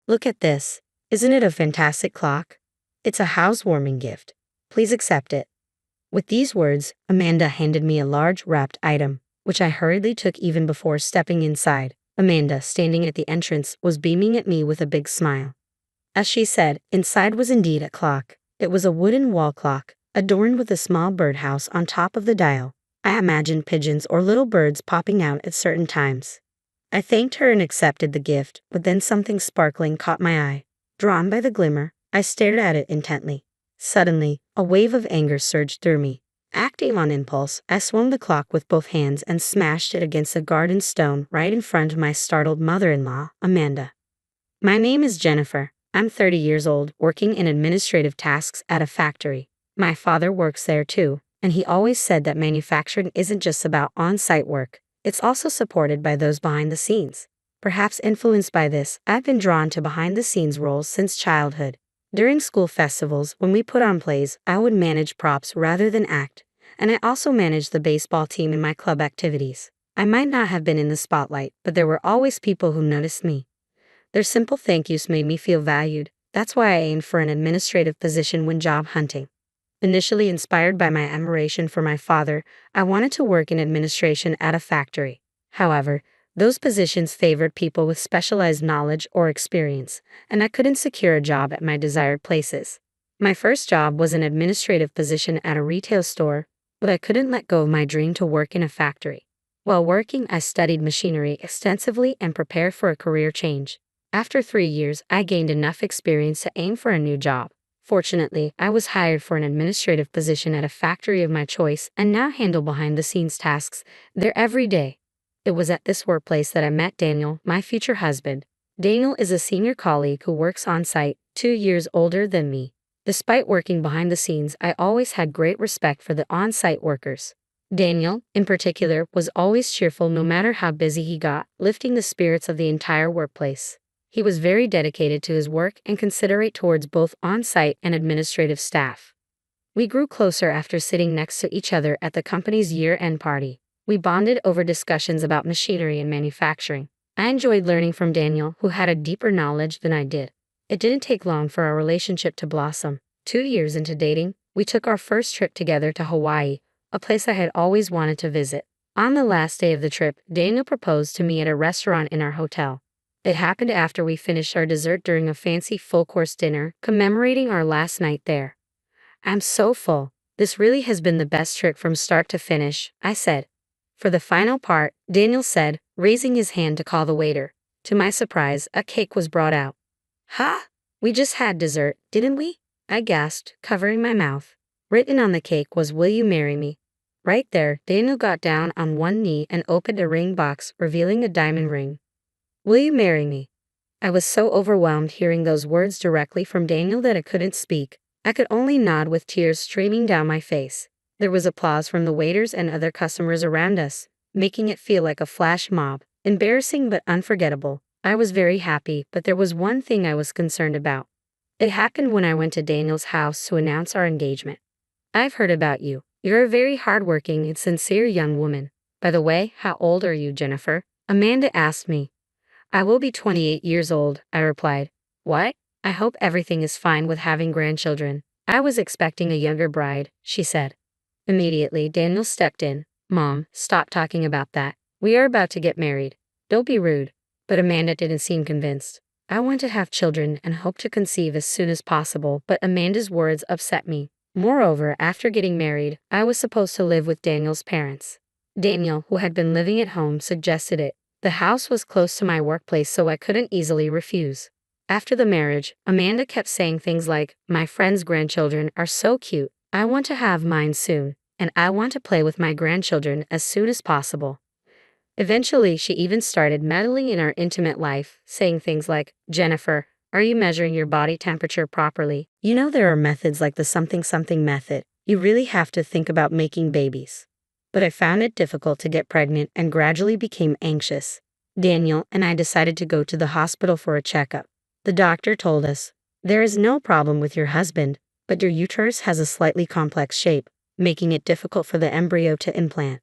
Look at this. Isn't it a fantastic clock? It's a housewarming gift. Please accept it. With these words, Amanda handed me a large wrapped item, which I hurriedly took even before stepping inside. Amanda, standing at the entrance, was beaming at me with a big smile. As she said, inside was indeed a clock. It was a wooden wall clock, adorned with a small birdhouse on top of the dial. I imagined pigeons or little birds popping out at certain times. I thanked her and accepted the gift, but then something sparkling caught my eye. Drawn by the glimmer, I stared at it intently. Suddenly, a wave of anger surged through me. Acting on impulse, I swung the clock with both hands and smashed it against a garden stone right in front of my startled mother-in-law, Amanda. My name is Jennifer. I'm 30 years old, working in administrative tasks at a factory. My father works there too, and he always said that manufacturing isn't just about on-site work. It's also supported by those behind the scenes. Perhaps influenced by this, I've been drawn to behind-the-scenes roles since childhood. During school festivals, when we put on plays, I would manage props rather than act, and I also managed the baseball team in my club activities. I might not have been in the spotlight, but there were always people who noticed me. Their simple thank yous made me feel valued. That's why I aimed for an administrative position when job hunting. Initially inspired by my admiration for my father, I wanted to work in administration at a factory. However, those positions favored people with specialized knowledge or experience, and I couldn't secure a job at my desired places. My first job was an administrative position at a retail store, but I couldn't let go of my dream to work in a factory. While working, I studied machinery extensively and prepared for a career change. After 3 years, I gained enough experience to aim for a new job. Fortunately, I was hired for an administrative position at a factory of my choice and now handle behind-the-scenes tasks there every day. It was at this workplace that I met Daniel, my future husband. Daniel is a senior colleague who works on site, 2 years older than me. Despite working behind the scenes, I always had great respect for the on-site workers. Daniel, in particular, was always cheerful no matter how busy he got, lifting the spirits of the entire workplace. He was very dedicated to his work and considerate towards both on-site and administrative staff. We grew closer after sitting next to each other at the company's year-end party. We bonded over discussions about machinery and manufacturing. I enjoyed learning from Daniel, who had a deeper knowledge than I did. It didn't take long for our relationship to blossom. 2 years into dating, we took our first trip together to Hawaii, a place I had always wanted to visit. On the last day of the trip, Daniel proposed to me at a restaurant in our hotel. It happened after we finished our dessert during a fancy full-course dinner commemorating our last night there. I'm so full. This really has been the best trip from start to finish, I said. For the final part, Daniel said, raising his hand to call the waiter. To my surprise, a cake was brought out. "Ha! We just had dessert, didn't we?" I gasped, covering my mouth. Written on the cake was, "Will you marry me?" Right there, Daniel got down on one knee and opened a ring box, revealing a diamond ring. "Will you marry me?" I was so overwhelmed hearing those words directly from Daniel that I couldn't speak. I could only nod with tears streaming down my face. There was applause from the waiters and other customers around us, making it feel like a flash mob. Embarrassing but unforgettable. I was very happy, but there was one thing I was concerned about. It happened when I went to Daniel's house to announce our engagement. "I've heard about you. You're a very hardworking and sincere young woman. By the way, how old are you, Jennifer?" Amanda asked me. "I will be 28 years old," I replied. "What? I hope everything is fine with having grandchildren." "I was expecting a younger bride," she said. Immediately, Daniel stepped in. "Mom, stop talking about that. We are about to get married. Don't be rude." But Amanda didn't seem convinced. "I want to have children and hope to conceive as soon as possible," but Amanda's words upset me. Moreover, after getting married, I was supposed to live with Daniel's parents. Daniel, who had been living at home, suggested it. The house was close to my workplace, so I couldn't easily refuse. After the marriage, Amanda kept saying things like, "My friends' grandchildren are so cute. I want to have mine soon, and I want to play with my grandchildren as soon as possible." Eventually, she even started meddling in our intimate life, saying things like, "Jennifer, are you measuring your body temperature properly? You know there are methods like the something method. You really have to think about making babies." But I found it difficult to get pregnant and gradually became anxious. Daniel and I decided to go to the hospital for a checkup. The doctor told us, "There is no problem with your husband, but your uterus has a slightly complex shape, making it difficult for the embryo to implant."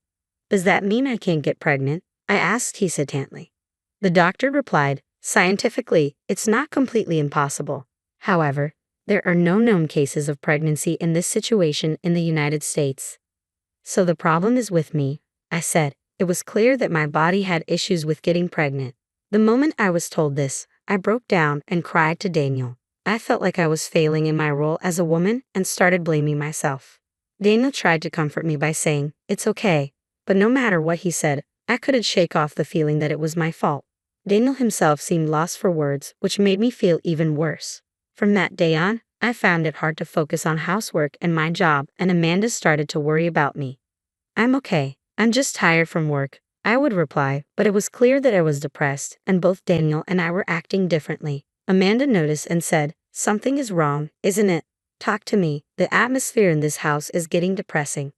"Does that mean I can't get pregnant?" I asked hesitantly. The doctor replied, Scientifically, it's not completely impossible. However, there are no known cases of pregnancy in this situation in the United States. So the problem is with me, I said. It was clear that my body had issues with getting pregnant. The moment I was told this, I broke down and cried to Daniel. I felt like I was failing in my role as a woman and started blaming myself. Daniel tried to comfort me by saying, "It's okay," but no matter what he said, I couldn't shake off the feeling that it was my fault. Daniel himself seemed lost for words, which made me feel even worse. From that day on, I found it hard to focus on housework and my job, and Amanda started to worry about me. "I'm okay. I'm just tired from work," I would reply, but it was clear that I was depressed, and both Daniel and I were acting differently. Amanda noticed and said, "Something is wrong, isn't it? Talk to me. The atmosphere in this house is getting depressing."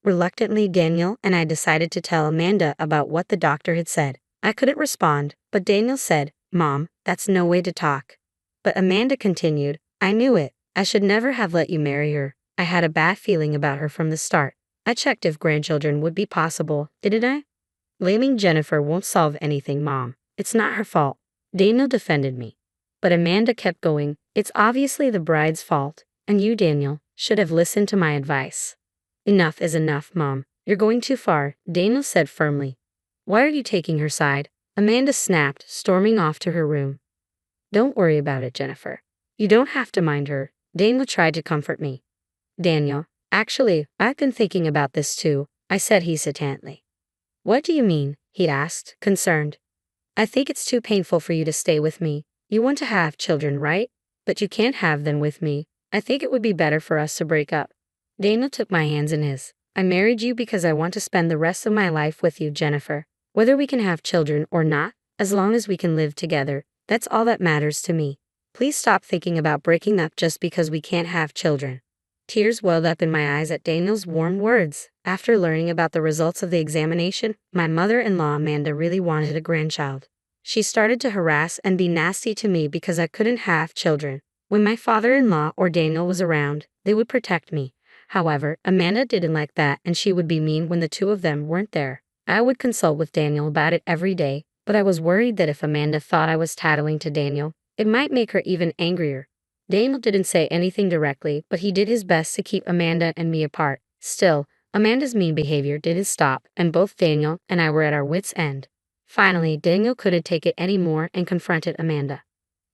Reluctantly, Daniel and I decided to tell Amanda about what the doctor had said. I couldn't respond, but Daniel said, "Mom, that's no way to talk." But Amanda continued, "I knew it. I should never have let you marry her. I had a bad feeling about her from the start. I checked if grandchildren would be possible, didn't I?" "Blaming Jennifer won't solve anything, Mom. It's not her fault." Daniel defended me. But Amanda kept going, "It's obviously the bride's fault, and you, Daniel, should have listened to my advice." "Enough is enough, Mom. You're going too far," Daniel said firmly. "Why are you taking her side?" Amanda snapped, storming off to her room. "Don't worry about it, Jennifer. You don't have to mind her." Daniel tried to comfort me. "Daniel, actually, I've been thinking about this too," I said hesitantly. "What do you mean?" he asked, concerned. "I think it's too painful for you to stay with me. You want to have children, right? But you can't have them with me. I think it would be better for us to break up." Daniel took my hands in his. "I married you because I want to spend the rest of my life with you, Jennifer. Whether we can have children or not, as long as we can live together, that's all that matters to me. Please stop thinking about breaking up just because we can't have children." Tears welled up in my eyes at Daniel's warm words. After learning about the results of the examination, my mother-in-law Amanda really wanted a grandchild. She started to harass and be nasty to me because I couldn't have children. When my father-in-law or Daniel was around, they would protect me. However, Amanda didn't like that, and she would be mean when the two of them weren't there. I would consult with Daniel about it every day, but I was worried that if Amanda thought I was tattling to Daniel, it might make her even angrier. Daniel didn't say anything directly, but he did his best to keep Amanda and me apart. Still, Amanda's mean behavior didn't stop, and both Daniel and I were at our wits' end. Finally, Daniel couldn't take it anymore and confronted Amanda.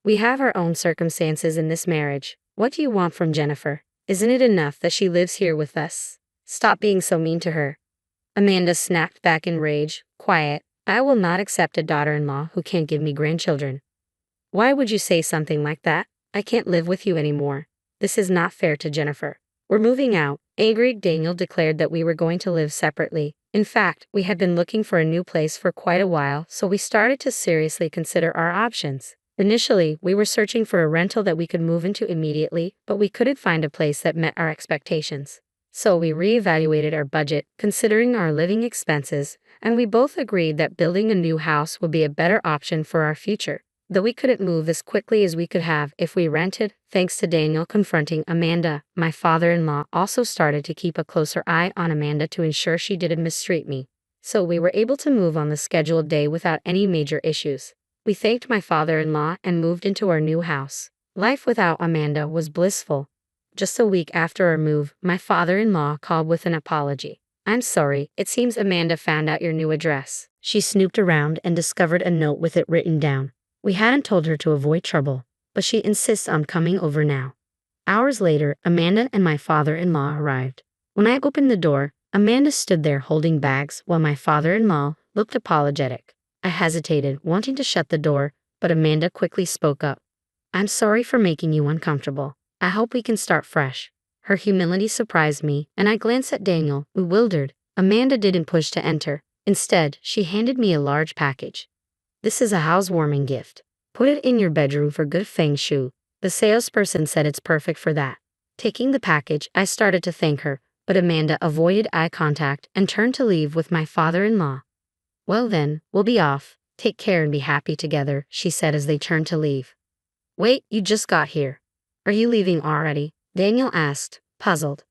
"We have our own circumstances in this marriage. What do you want from Jennifer? Isn't it enough that she lives here with us? Stop being so mean to her." Amanda snapped back in rage. "Quiet. I will not accept a daughter-in-law who can't give me grandchildren." "Why would you say something like that? I can't live with you anymore. This is not fair to Jennifer. We're moving out." Angry, Daniel declared that we were going to live separately. In fact, we had been looking for a new place for quite a while, so we started to seriously consider our options. Initially, we were searching for a rental that we could move into immediately, but we couldn't find a place that met our expectations. So we reevaluated our budget, considering our living expenses, and we both agreed that building a new house would be a better option for our future. Though we couldn't move as quickly as we could have if we rented, thanks to Daniel confronting Amanda, my father-in-law also started to keep a closer eye on Amanda to ensure she didn't mistreat me. So we were able to move on the scheduled day without any major issues. We thanked my father-in-law and moved into our new house. Life without Amanda was blissful. Just a week after our move, my father-in-law called with an apology. "I'm sorry, it seems Amanda found out your new address." She snooped around and discovered a note with it written down. We hadn't told her to avoid trouble, but she insists on coming over now. Hours later, Amanda and my father-in-law arrived. When I opened the door, Amanda stood there holding bags while my father-in-law looked apologetic. I hesitated, wanting to shut the door, but Amanda quickly spoke up. "I'm sorry for making you uncomfortable. I hope we can start fresh." Her humility surprised me, and I glanced at Daniel, bewildered. Amanda didn't push to enter. Instead, she handed me a large package. "This is a housewarming gift. Put it in your bedroom for good feng shui." The salesperson said it's perfect for that. Taking the package, I started to thank her, but Amanda avoided eye contact and turned to leave with my father-in-law. "Well then, we'll be off. Take care and be happy together," she said as they turned to leave. "Wait, you just got here. Are you leaving already?" Daniel asked, puzzled.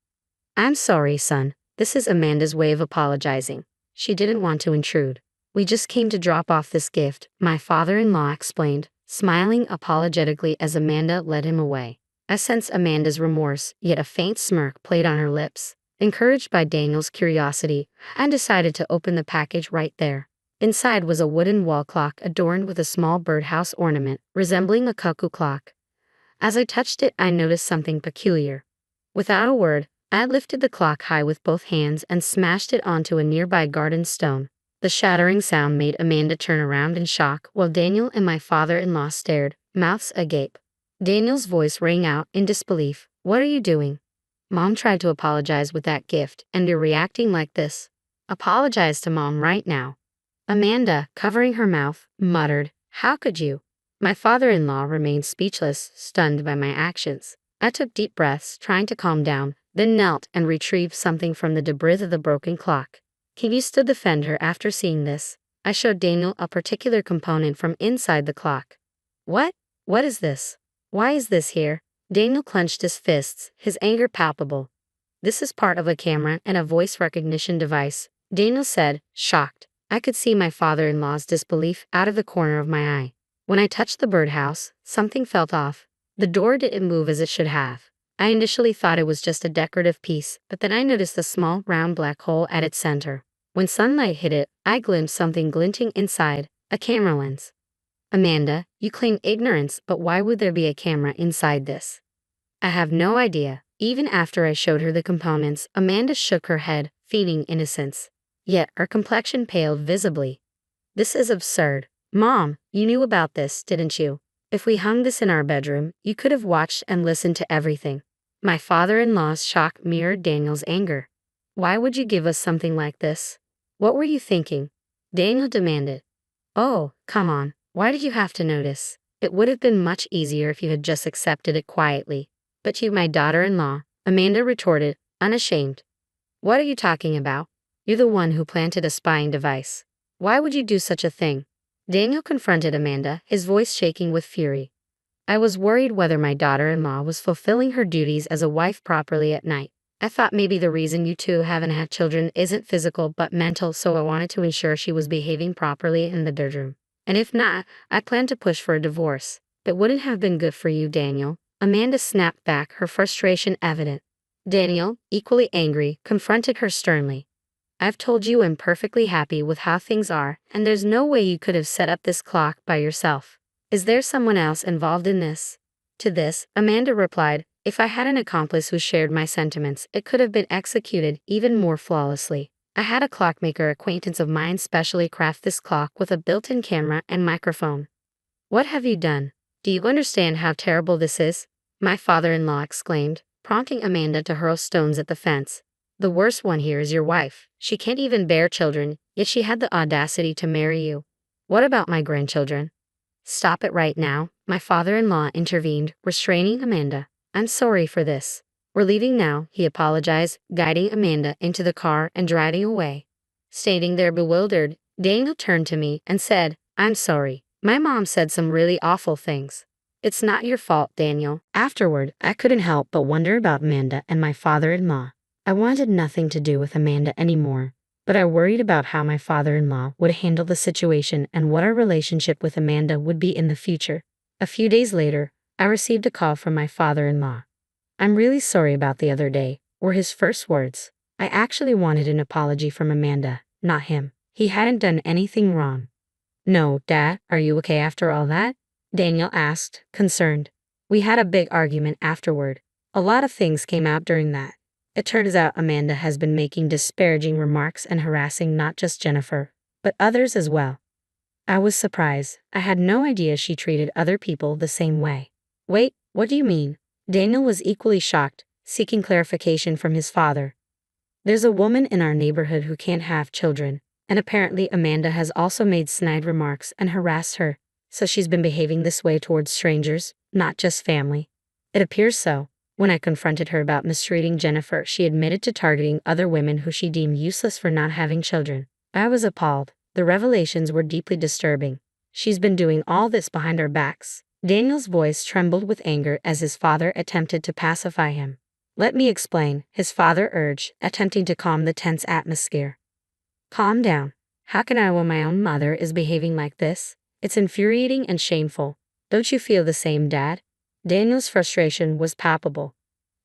"I'm sorry, son. This is Amanda's way of apologizing. She didn't want to intrude. We just came to drop off this gift," my father-in-law explained. smiling apologetically as Amanda led him away. I sensed Amanda's remorse, yet a faint smirk played on her lips. Encouraged by Daniel's curiosity, I decided to open the package right there. Inside was a wooden wall clock adorned with a small birdhouse ornament, resembling a cuckoo clock. As I touched it, I noticed something peculiar. Without a word, I lifted the clock high with both hands and smashed it onto a nearby garden stone. The shattering sound made Amanda turn around in shock, while Daniel and my father-in-law stared, mouths agape. Daniel's voice rang out in disbelief. "What are you doing? Mom tried to apologize with that gift, and you're reacting like this. Apologize to Mom right now." Amanda, covering her mouth, muttered, "How could you?" My father-in-law remained speechless, stunned by my actions. I took deep breaths, trying to calm down, then knelt and retrieved something from the debris of the broken clock. "Can you still defend her after seeing this?" I showed Daniel a particular component from inside the clock. "What? What is this? Why is this here?" Daniel clenched his fists, his anger palpable. "This is part of a camera and a voice recognition device," Daniel said, shocked. I could see my father-in-law's disbelief out of the corner of my eye. When I touched the birdhouse, something felt off. The door didn't move as it should have. I initially thought it was just a decorative piece, but then I noticed a small round black hole at its center. When sunlight hit it, I glimpsed something glinting inside, a camera lens. "Amanda, you claim ignorance, but why would there be a camera inside this?" "I have no idea." Even after I showed her the components, Amanda shook her head, feigning innocence. Yet her complexion paled visibly. "This is absurd. Mom, you knew about this, didn't you? If we hung this in our bedroom, you could have watched and listened to everything." My father-in-law's shock mirrored Daniel's anger. "Why would you give us something like this? What were you thinking?" Daniel demanded. "Oh, come on. Why did you have to notice? It would have been much easier if you had just accepted it quietly." "But you, my daughter-in-law," Amanda retorted, unashamed. "What are you talking about? You're the one who planted a spying device. Why would you do such a thing?" Daniel confronted Amanda, his voice shaking with fury. "I was worried whether my daughter-in-law was fulfilling her duties as a wife properly at night. I thought maybe the reason you two haven't had children isn't physical but mental, so I wanted to ensure she was behaving properly in the bedroom. And if not, I planned to push for a divorce. It wouldn't have been good for you, Daniel." Amanda snapped back, her frustration evident. Daniel, equally angry, confronted her sternly. "I've told you I'm perfectly happy with how things are, and there's no way you could have set up this clock by yourself. Is there someone else involved in this?" To this, Amanda replied, "If I had an accomplice who shared my sentiments, it could have been executed even more flawlessly. I had a clockmaker acquaintance of mine specially craft this clock with a built-in camera and microphone." "What have you done? Do you understand how terrible this is?" my father-in-law exclaimed, prompting Amanda to hurl stones at the fence. "The worst one here is your wife. She can't even bear children, yet she had the audacity to marry you. What about my grandchildren?" "Stop it right now," my father-in-law intervened, restraining Amanda. "I'm sorry for this. We're leaving now," he apologized, guiding Amanda into the car and driving away. Standing there bewildered, Daniel turned to me and said, "I'm sorry. My mom said some really awful things." "It's not your fault, Daniel." Afterward, I couldn't help but wonder about Amanda and my father-in-law. I wanted nothing to do with Amanda anymore, but I worried about how my father-in-law would handle the situation and what our relationship with Amanda would be in the future. A few days later, I received a call from my father-in-law. "I'm really sorry about the other day," were his first words. I actually wanted an apology from Amanda, not him. He hadn't done anything wrong. "No, Dad, are you okay after all that?" Daniel asked, concerned. "We had a big argument afterward. A lot of things came out during that. It turns out Amanda has been making disparaging remarks and harassing not just Jennifer, but others as well." I was surprised. I had no idea she treated other people the same way. "Wait, what do you mean?" Daniel was equally shocked, seeking clarification from his father. "There's a woman in our neighborhood who can't have children, and apparently Amanda has also made snide remarks and harassed her. So she's been behaving this way towards strangers, not just family." "It appears so." When I confronted her about mistreating Jennifer, she admitted to targeting other women who she deemed useless for not having children. I was appalled. The revelations were deeply disturbing. "She's been doing all this behind our backs." Daniel's voice trembled with anger as his father attempted to pacify him. "Let me explain," his father urged, attempting to calm the tense atmosphere. "Calm down. How can I when my own mother is behaving like this? It's infuriating and shameful." Don't you feel the same, Dad? Daniel's frustration was palpable.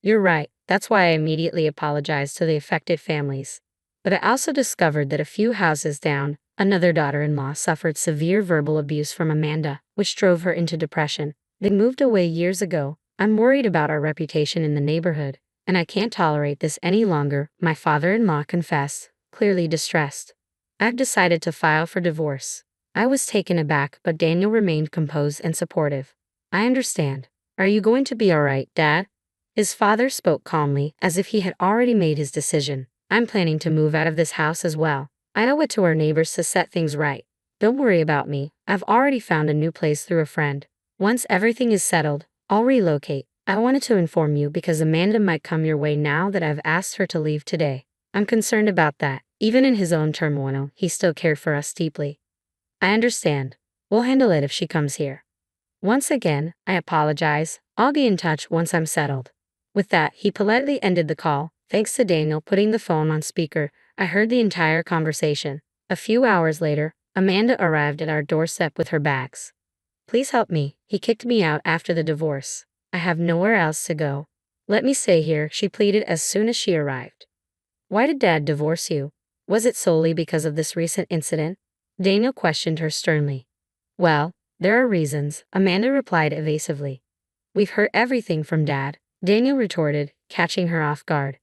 You're right, that's why I immediately apologized to the affected families. But I also discovered that a few houses down, another daughter-in-law suffered severe verbal abuse from Amanda, which drove her into depression. They moved away years ago. I'm worried about our reputation in the neighborhood, and I can't tolerate this any longer, my father-in-law confessed, clearly distressed. I've decided to file for divorce. I was taken aback, but Daniel remained composed and supportive. I understand. Are you going to be all right, Dad? His father spoke calmly, as if he had already made his decision. I'm planning to move out of this house as well. I owe it to our neighbors to set things right. Don't worry about me. I've already found a new place through a friend. Once everything is settled, I'll relocate. I wanted to inform you because Amanda might come your way now that I've asked her to leave today. I'm concerned about that. Even in his own turmoil, he still cared for us deeply. I understand. We'll handle it if she comes here. Once again, I apologize. I'll be in touch once I'm settled. With that, he politely ended the call. Thanks to Daniel putting the phone on speaker, I heard the entire conversation. A few hours later, Amanda arrived at our doorstep with her bags. Please help me. He kicked me out after the divorce. I have nowhere else to go. Let me stay here, she pleaded as soon as she arrived. Why did Dad divorce you? Was it solely because of this recent incident? Daniel questioned her sternly. Well, there are reasons, Amanda replied evasively. We've heard everything from Dad, Daniel retorted, catching her off guard.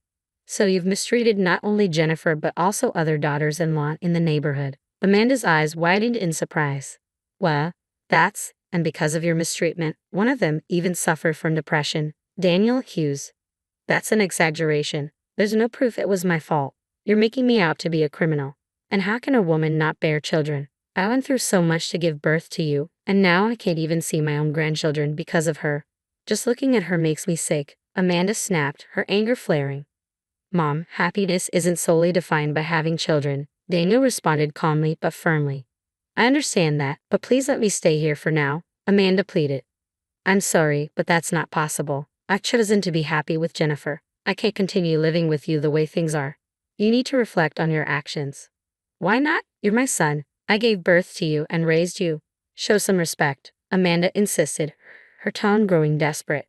So you've mistreated not only Jennifer but also other daughters-in-law in the neighborhood. Amanda's eyes widened in surprise. Well, and because of your mistreatment, one of them even suffered from depression. Daniel Hughes. That's an exaggeration. There's no proof it was my fault. You're making me out to be a criminal. And how can a woman not bear children? I went through so much to give birth to you, and now I can't even see my own grandchildren because of her. Just looking at her makes me sick, Amanda snapped, her anger flaring. Mom, happiness isn't solely defined by having children, Daniel responded calmly but firmly. I understand that, but please let me stay here for now, Amanda pleaded. I'm sorry, but that's not possible. I've chosen to be happy with Jennifer. I can't continue living with you the way things are. You need to reflect on your actions. Why not? You're my son. I gave birth to you and raised you. Show some respect, Amanda insisted, her tone growing desperate.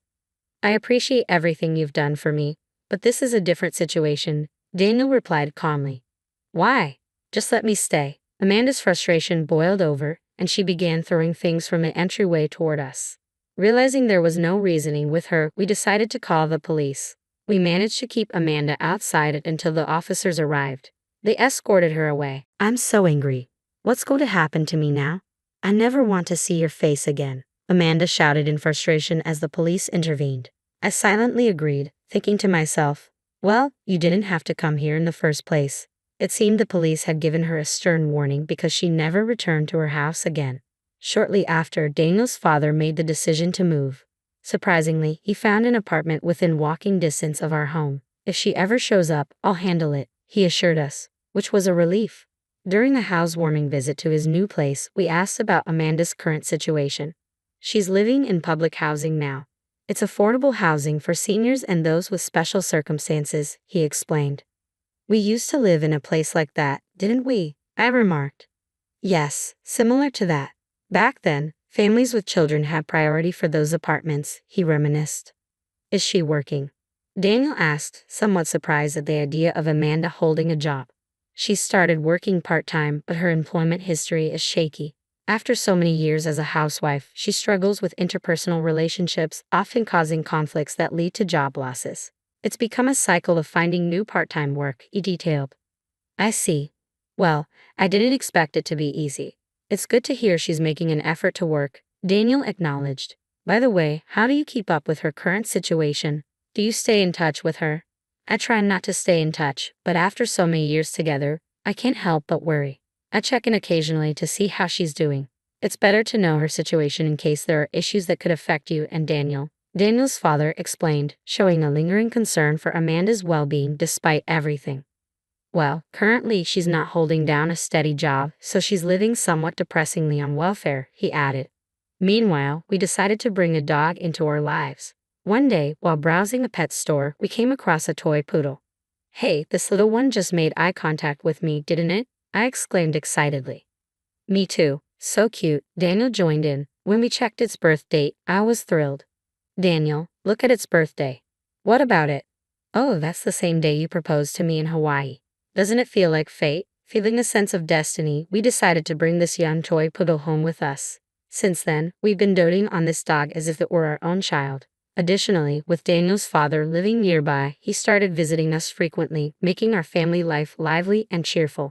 I appreciate everything you've done for me, but this is a different situation, Daniel replied calmly. Why? Just let me stay. Amanda's frustration boiled over, and she began throwing things from the entryway toward us. Realizing there was no reasoning with her, we decided to call the police. We managed to keep Amanda outside until the officers arrived. They escorted her away. I'm so angry. What's going to happen to me now? I never want to see your face again, Amanda shouted in frustration as the police intervened. I silently agreed, thinking to myself, well, you didn't have to come here in the first place. It seemed the police had given her a stern warning because she never returned to her house again. Shortly after, Daniel's father made the decision to move. Surprisingly, he found an apartment within walking distance of our home. If she ever shows up, I'll handle it, he assured us, which was a relief. During a housewarming visit to his new place, we asked about Amanda's current situation. She's living in public housing now. It's affordable housing for seniors and those with special circumstances, he explained. We used to live in a place like that, didn't we? I remarked. Yes, similar to that. Back then, families with children had priority for those apartments, he reminisced. Is she working? Daniel asked, somewhat surprised at the idea of Amanda holding a job. She started working part-time, but her employment history is shaky. After so many years as a housewife, she struggles with interpersonal relationships, often causing conflicts that lead to job losses. It's become a cycle of finding new part-time work, he detailed. I see. Well, I didn't expect it to be easy. It's good to hear she's making an effort to work, Daniel acknowledged. By the way, how do you keep up with her current situation? Do you stay in touch with her? I try not to stay in touch, but after so many years together, I can't help but worry. I check in occasionally to see how she's doing. It's better to know her situation in case there are issues that could affect you and Daniel. Daniel's father explained, showing a lingering concern for Amanda's well-being despite everything. Well, currently she's not holding down a steady job, so she's living somewhat depressingly on welfare, he added. Meanwhile, we decided to bring a dog into our lives. One day, while browsing a pet store, we came across a toy poodle. Hey, this little one just made eye contact with me, didn't it? I exclaimed excitedly. Me too, So cute. Daniel joined in. When we checked its birth date, I was thrilled. Daniel, look at its birthday. What about it? Oh, that's the same day you proposed to me in Hawaii. Doesn't it feel like fate? Feeling a sense of destiny, we decided to bring this young toy poodle home with us. Since then, we've been doting on this dog as if it were our own child. Additionally, with Daniel's father living nearby, he started visiting us frequently, making our family life lively and cheerful.